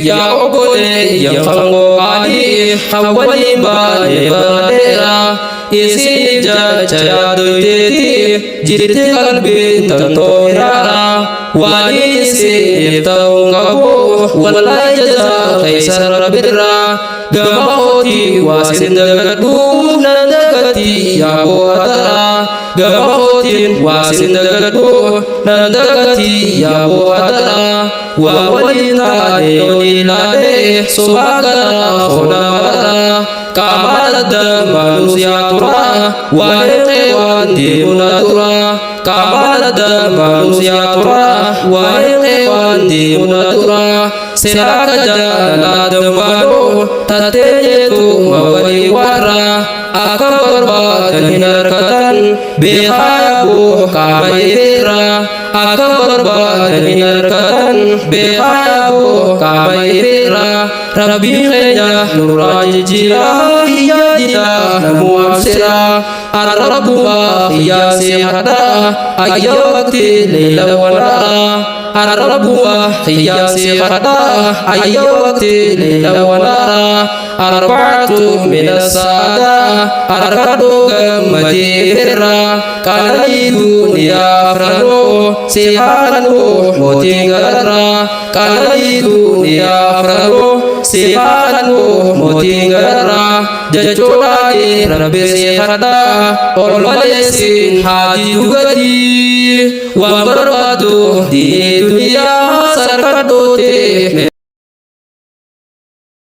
ya ogole yang fango ali hawali ba dera isi jaya doiteti jirti kalbi tantoira wali si tau ngabo walai jaza kaisar birra gamahoti wasin dagadu nandagati ya boatara gamahotin wasin dagadu nandagati ya boatara wa walina yonilade subhagara khonara kamalada manusia tura wa hewan dimunatura kamalada manusia tura wa hewan dimunatura serakaja lademano tateye tu mawali wara akan berbadan hinarkatan behayabu kamaira akan berbadan hinarkatan behayabu kamaira Rabbi khayya nurai jira hiya dita namu amsira Arabu hiya sihada ayyawati lila wanara Arabu hiya sihada ayyawati lila wanara Arba'atu minas sada arkadu gamadira kanai dunia frano sihanu motingara kanai dunia frano sihanu motingara jajolai rabbi sihada olmalesin haji ugadi wa berbadu di dunia sarkadote